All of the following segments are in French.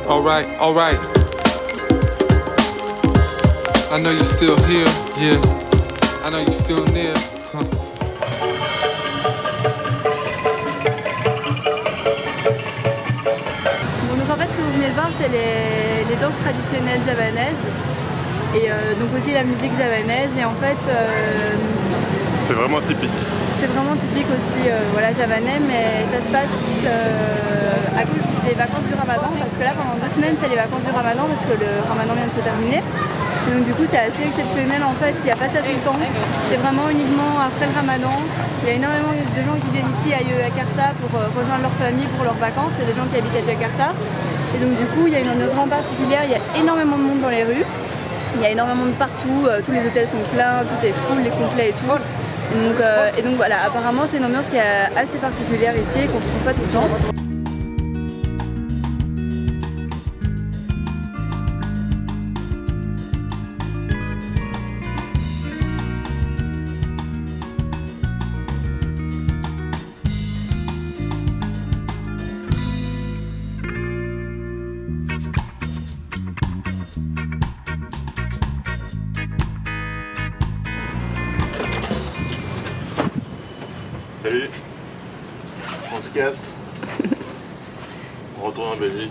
Alright, alright. I know you're still here, yeah. I know you're still near. Huh. Bon, donc en fait ce que vous venez de voir c'est les danses traditionnelles javanaises et donc aussi la musique javanaise et en fait c'est vraiment typique. C'est vraiment typique aussi voilà, javanais, mais ça se passe à cause des vacances du Ramadan parce que là pendant 2 semaines c'est les vacances du Ramadan parce que le Ramadan vient de se terminer. Et donc du coup c'est assez exceptionnel en fait, il n'y a pas ça tout le temps, c'est vraiment uniquement après le Ramadan. Il y a énormément de gens qui viennent ici à Yogyakarta pour rejoindre leur famille pour leurs vacances, c'est des gens qui habitent à Jakarta. Et donc du coup il y a une ambiance vraiment particulière, il y a énormément de monde dans les rues, il y a énormément de partout, tous les hôtels sont pleins, tout est full, les complets et tout. Et donc voilà, apparemment c'est une ambiance qui est assez particulière ici et qu'on ne retrouve pas tout le temps. Salut, on se casse, on retourne en Belgique.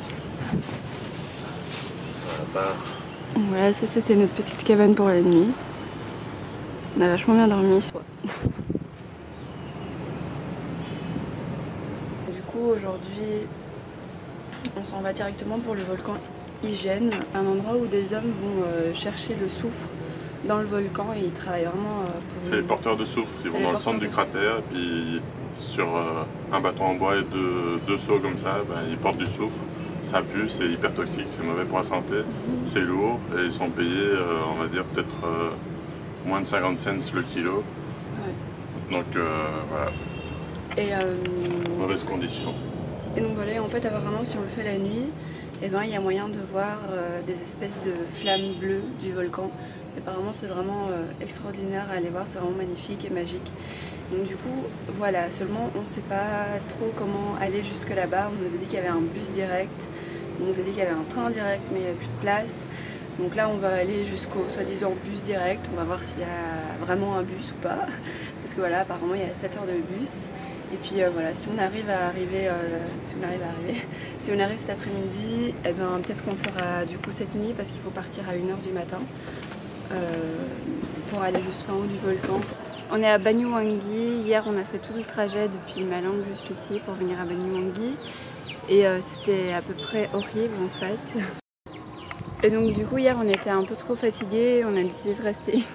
Voilà, ça c'était notre petite cabane pour la nuit. On a vachement bien dormi. Du coup aujourd'hui on s'en va directement pour le volcan Ijen, un endroit où des hommes vont chercher le soufre dans le volcan et ils travaillent vraiment pour... C'est les porteurs de soufre, ils vont dans le centre du cratère et puis sur un bâton en bois et deux seaux comme ça, ils portent du soufre. Ça pue, c'est hyper toxique, c'est mauvais pour la santé, c'est lourd et ils sont payés, on va dire, peut-être moins de 50 cents le kilo. Ouais. Donc voilà, et mauvaises conditions. Et donc voilà, en fait apparemment si on le fait la nuit, eh ben, il y a moyen de voir des espèces de flammes bleues du volcan. Et apparemment c'est vraiment extraordinaire à aller voir, c'est vraiment magnifique et magique. Donc du coup voilà, seulement on ne sait pas trop comment aller jusque là-bas. On nous a dit qu'il y avait un bus direct, on nous a dit qu'il y avait un train direct mais il n'y a plus de place. Donc là on va aller jusqu'au soi-disant bus direct, on va voir s'il y a vraiment un bus ou pas. Parce que voilà, apparemment il y a 7 heures de bus. Et puis voilà, si on arrive cet après-midi, eh ben, peut-être qu'on le fera du coup cette nuit parce qu'il faut partir à 1h du matin pour aller jusqu'en haut du volcan. On est à Banyuwangi, hier on a fait tout le trajet depuis Malang jusqu'ici pour venir à Banyuwangi et c'était à peu près horrible en fait. Et donc du coup hier on était un peu trop fatigués, on a décidé de rester.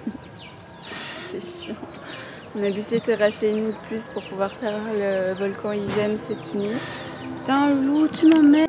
C'est chiant. On a décidé de rester une nuit de plus pour pouvoir faire le volcan Ijen cette nuit. Putain Loulou, tu m'emmènes.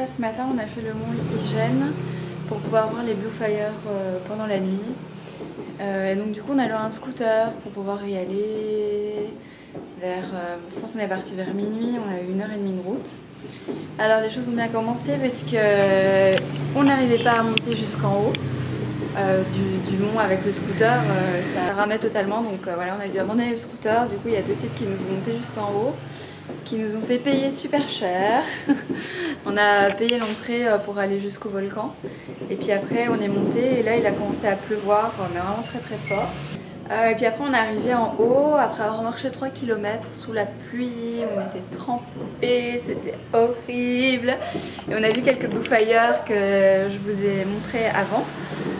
Ce matin on a fait le mont Ijen pour pouvoir voir les Blue Fire pendant la nuit. Et donc du coup on a loué un scooter pour pouvoir y aller vers... je pense qu'on est parti vers minuit, on a eu 1h30 de route. Alors les choses ont bien commencé parce que on n'arrivait pas à monter jusqu'en haut du mont avec le scooter, ça ramait totalement donc voilà, on a dû abandonner le scooter. Du coup il y a 2 types qui nous ont monté jusqu'en haut, qui nous ont fait payer super cher. On a payé l'entrée pour aller jusqu'au volcan et puis après on est monté et là il a commencé à pleuvoir mais vraiment très très fort. Et puis après on est arrivé en haut après avoir marché 3 km sous la pluie, on était trempés, c'était horrible. Et on a vu quelques Blue Fire que je vous ai montré avant.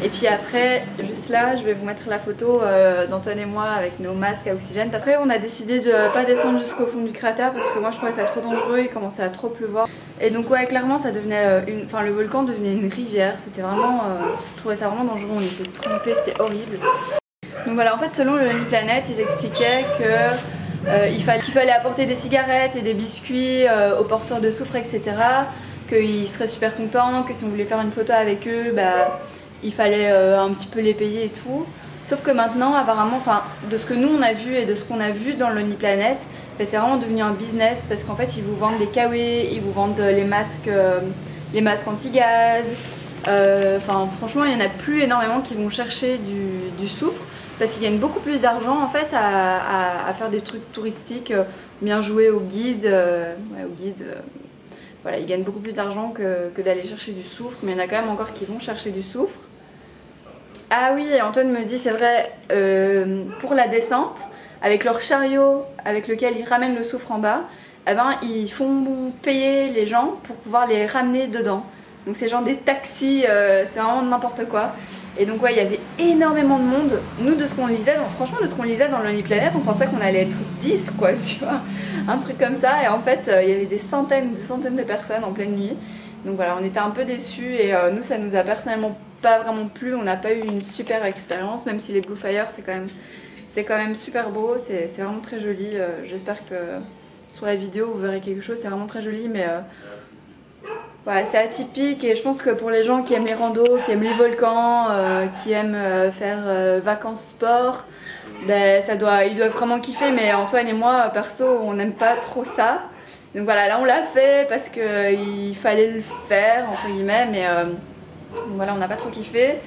Et puis après, juste là, je vais vous mettre la photo d'Antoine et moi avec nos masques à oxygène. Après, on a décidé de pas descendre jusqu'au fond du cratère parce que moi je trouvais ça trop dangereux, il commençait à trop pleuvoir. Et donc ouais, clairement ça devenait le volcan devenait une rivière. C'était vraiment, je trouvais ça vraiment dangereux, on était trempés, c'était horrible. Donc voilà, en fait selon le Lonely Planet, ils expliquaient que qu'il fallait apporter des cigarettes et des biscuits aux porteurs de soufre, etc. Qu'ils seraient super contents, que si on voulait faire une photo avec eux, bah, il fallait un petit peu les payer et tout. Sauf que maintenant, apparemment, de ce que nous on a vu et de ce qu'on a vu dans le Lonely Planet, bah, c'est vraiment devenu un business parce qu'en fait ils vous vendent des kawés, ils vous vendent les masques anti-gaz. Franchement, il n'y en a plus énormément qui vont chercher du soufre parce qu'ils gagnent beaucoup plus d'argent en fait à faire des trucs touristiques, bien jouer au guide. Voilà, ils gagnent beaucoup plus d'argent que d'aller chercher du soufre, mais il y en a quand même encore qui vont chercher du soufre. Ah oui, et Antoine me dit, c'est vrai, pour la descente, avec leur chariot avec lequel ils ramènent le soufre en bas, eh ben, ils font payer les gens pour pouvoir les ramener dedans. Donc c'est genre des taxis, c'est vraiment n'importe quoi. Et donc ouais, il y avait énormément de monde. Nous, de ce qu'on lisait, franchement de ce qu'on lisait dans le Lonely Planet, on pensait qu'on allait être 10 quoi, tu vois, un truc comme ça. Et en fait, il y avait des centaines de personnes en pleine nuit. Donc voilà, on était un peu déçus et nous, ça nous a personnellement pas vraiment plu. On n'a pas eu une super expérience, même si les Blue Fire, c'est quand même super beau, c'est vraiment très joli. J'espère que sur la vidéo, vous verrez quelque chose, c'est vraiment très joli, mais... Voilà, c'est atypique et je pense que pour les gens qui aiment les randos, qui aiment les volcans, qui aiment faire vacances sport, ben, ils doivent vraiment kiffer, mais Antoine et moi, perso, on n'aime pas trop ça. Donc voilà, là on l'a fait parce qu'il fallait le faire, entre guillemets, mais voilà, on n'a pas trop kiffé.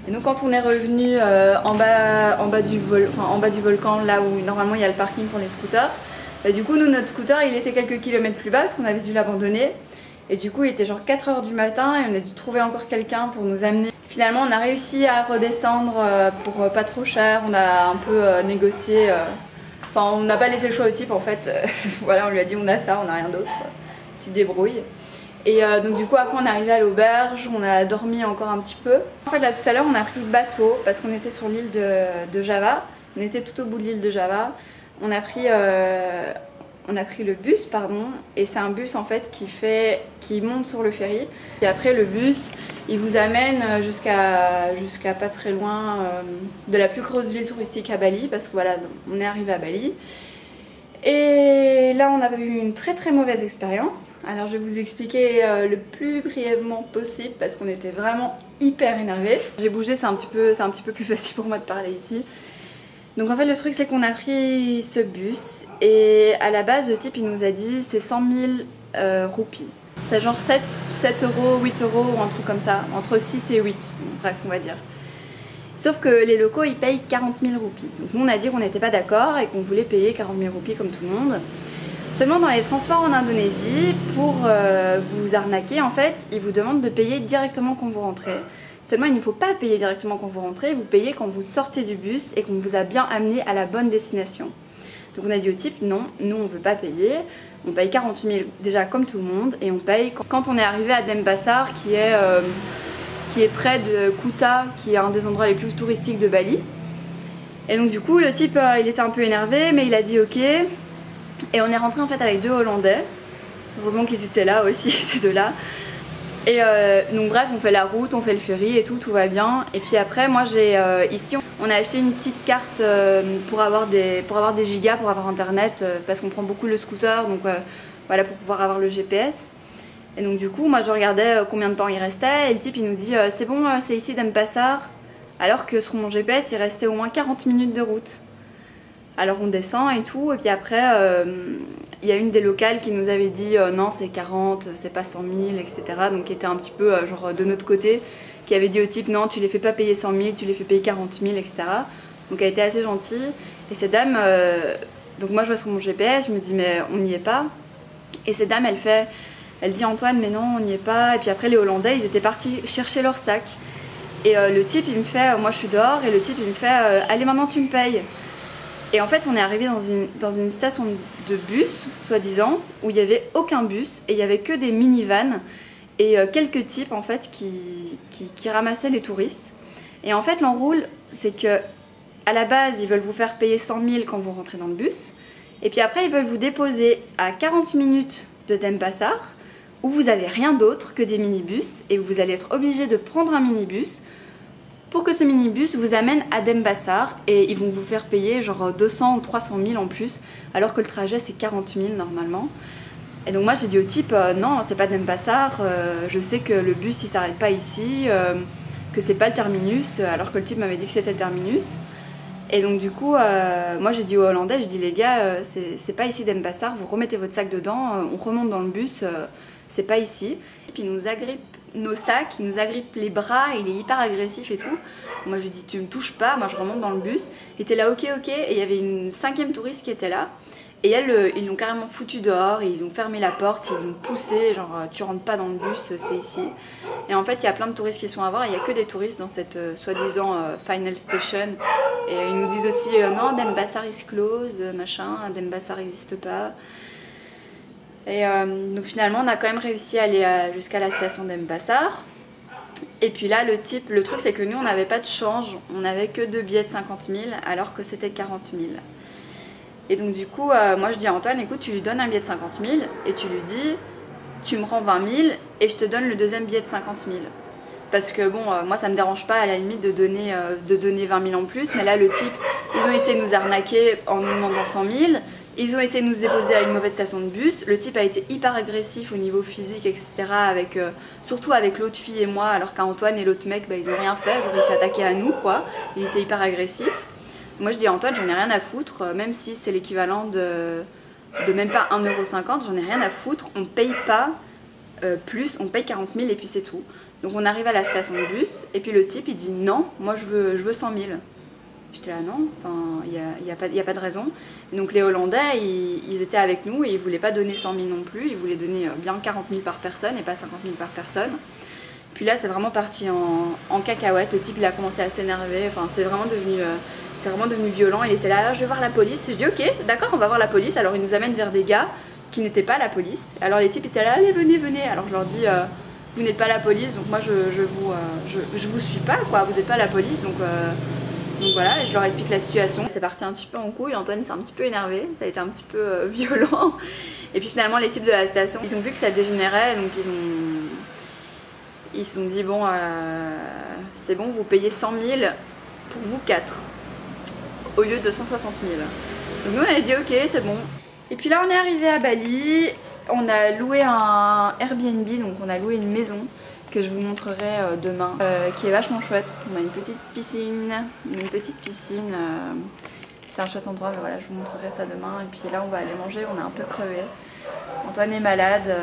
Et donc quand on est revenu en bas du volcan, là où normalement il y a le parking pour les scooters, ben, du coup nous, notre scooter, il était quelques kilomètres plus bas parce qu'on avait dû l'abandonner. Et du coup il était genre 4 h du matin et on a dû trouver encore quelqu'un pour nous amener. Finalement on a réussi à redescendre pour pas trop cher, on a un peu négocié, on n'a pas laissé le choix au type en fait. Voilà, on lui a dit on a ça, on n'a rien d'autre, tu te débrouilles. Et donc du coup après on est arrivé à l'auberge, on a dormi encore un petit peu. En fait là tout à l'heure on a pris le bateau parce qu'on était sur l'île de Java, on était tout au bout de l'île de Java. On a pris le bus, pardon, et c'est un bus en fait qui monte sur le ferry. Et après le bus, il vous amène jusqu'à pas très loin de la plus grosse ville touristique à Bali, parce que voilà, on est arrivé à Bali. Et là on a eu une très très mauvaise expérience. Alors je vais vous expliquer le plus brièvement possible parce qu'on était vraiment hyper énervés. J'ai bougé, c'est un petit peu plus facile pour moi de parler ici. Donc en fait le truc c'est qu'on a pris ce bus et à la base le type il nous a dit c'est 100 000 roupies. C'est genre 7 euros, 8 euros ou un truc comme ça, entre 6 et 8, bref on va dire. Sauf que les locaux ils payent 40 000 roupies. Donc nous on a dit qu'on n'était pas d'accord et qu'on voulait payer 40 000 roupies comme tout le monde. Seulement dans les transports en Indonésie, pour vous arnaquer en fait, ils vous demandent de payer directement quand vous rentrez. Seulement il ne faut pas payer directement quand vous rentrez, vous payez quand vous sortez du bus et qu'on vous a bien amené à la bonne destination. Donc on a dit au type non, nous on ne veut pas payer, on paye 40 000 déjà comme tout le monde et on paye quand on est arrivé à Denpasar qui est près de Kuta, qui est un des endroits les plus touristiques de Bali. Et donc du coup le type il était un peu énervé mais il a dit ok et on est rentré en fait avec 2 Hollandais. Heureusement qu'ils étaient là aussi ces deux-là. Et donc bref on fait la route, on fait le ferry et tout va bien. Et puis après moi j'ai ici on a acheté une petite carte pour avoir des gigas, pour avoir internet parce qu'on prend beaucoup le scooter donc voilà pour pouvoir avoir le GPS. Et donc du coup moi je regardais combien de temps il restait et le type il nous dit c'est bon c'est ici Denpasar, alors que sur mon GPS il restait au moins 40 minutes de route. Alors on descend et tout et puis après il y a une des locales qui nous avait dit non c'est 40, c'est pas 100 000 etc. Donc qui était un petit peu genre de notre côté, qui avait dit au type non tu les fais pas payer 100 000, tu les fais payer 40 000 etc. Donc elle était assez gentille et cette dame, donc moi je vois sur mon GPS, je me dis mais on n'y est pas. Et cette dame elle dit Antoine mais non on n'y est pas. Et puis après les Hollandais ils étaient partis chercher leur sac. Et le type il me fait, moi je suis dehors et le type il me fait allez maintenant tu me payes. Et en fait on est arrivé dans une station de bus, soi-disant, où il n'y avait aucun bus et il n'y avait que des minivans et quelques types en fait qui ramassaient les touristes. Et en fait l'enroule, c'est que à la base ils veulent vous faire payer 100 000 quand vous rentrez dans le bus. Et puis après ils veulent vous déposer à 40 minutes de Denpasar où vous n'avez rien d'autre que des minibus et vous allez être obligé de prendre un minibus pour que ce minibus vous amène à Denpasar et ils vont vous faire payer genre 200 ou 300 000 en plus alors que le trajet c'est 40 000 normalement. Et donc moi j'ai dit au type non c'est pas Denpasar, je sais que le bus il s'arrête pas ici, que c'est pas le terminus alors que le type m'avait dit que c'était le terminus. Et donc du coup moi j'ai dit aux Hollandais, je dis les gars c'est pas ici Denpasar, vous remettez votre sac dedans, on remonte dans le bus, c'est pas ici. Et puis il nous agrippe nos sacs, il nous agrippe les bras, il est hyper agressif et tout. Moi je lui dis tu me touches pas, moi je remonte dans le bus. Il était là ok et il y avait une 5e touriste qui était là. Et elle, ils l'ont carrément foutu dehors, ils ont fermé la porte, ils l'ont poussé, genre tu rentres pas dans le bus, c'est ici. Et en fait il y a plein de touristes qui sont à voir, il n'y a que des touristes dans cette soi-disant final station. Et ils nous disent aussi non Denpasar is closed, machin, Denpasar n'existe pas. Et donc finalement on a quand même réussi à aller jusqu'à la station Denpasar. Et puis là le truc c'est que nous on n'avait pas de change, on n'avait que 2 billets de 50 000 alors que c'était 40 000. Et donc du coup moi je dis à Antoine écoute tu lui donnes un billet de 50 000 et tu lui dis tu me rends 20 000 et je te donne le deuxième billet de 50 000. Parce que bon moi ça me dérange pas à la limite de donner 20 000 en plus, mais là le type ils ont essayé de nous arnaquer en nous demandant 100 000. Ils ont essayé de nous déposer à une mauvaise station de bus. Le type a été hyper agressif au niveau physique, etc. Avec, surtout avec l'autre fille et moi, alors qu'Antoine et l'autre mec, bah, ils ont rien fait. Genre, ils s'attaquaient à nous, quoi. Il était hyper agressif. Moi, je dis à Antoine, j'en ai rien à foutre. Même si c'est l'équivalent de même pas 1,50 €, j'en ai rien à foutre. On paye pas plus, on paye 40 000 et puis c'est tout. Donc, on arrive à la station de bus. Et puis le type, il dit non, moi, je veux 100 000. J'étais là non, enfin, il y a pas de raison. Donc les Hollandais, ils étaient avec nous et ils voulaient pas donner 100 000 non plus, ils voulaient donner bien 40 000 par personne et pas 50 000 par personne. Puis là c'est vraiment parti en cacahuète, le type il a commencé à s'énerver, enfin c'est vraiment devenu violent, il était là, je vais voir la police. Je dis ok, d'accord, on va voir la police. Alors il nous amène vers des gars qui n'étaient pas la police. Alors les types ils étaient là, allez venez. Alors je leur dis vous n'êtes pas la police, donc moi je vous suis pas quoi, vous n'êtes pas la police donc voilà, et je leur explique la situation. C'est parti un petit peu en couille, Antoine s'est un petit peu énervé, ça a été un petit peu violent. Et puis finalement les types de la station, ils ont vu que ça dégénérait, donc ils se sont dit bon, c'est bon, vous payez 100 000 pour vous 4, au lieu de 160 000. Donc nous on a dit ok, c'est bon. Et puis là on est arrivé à Bali, on a loué un Airbnb, donc on a loué une maison que je vous montrerai demain, qui est vachement chouette. On a une petite piscine, c'est un chouette endroit, mais voilà, je vous montrerai ça demain. Et puis là on va aller manger, on est un peu crevé. Antoine est malade,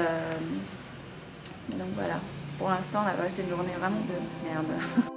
donc voilà. Pour l'instant on a passé une journée vraiment de merde.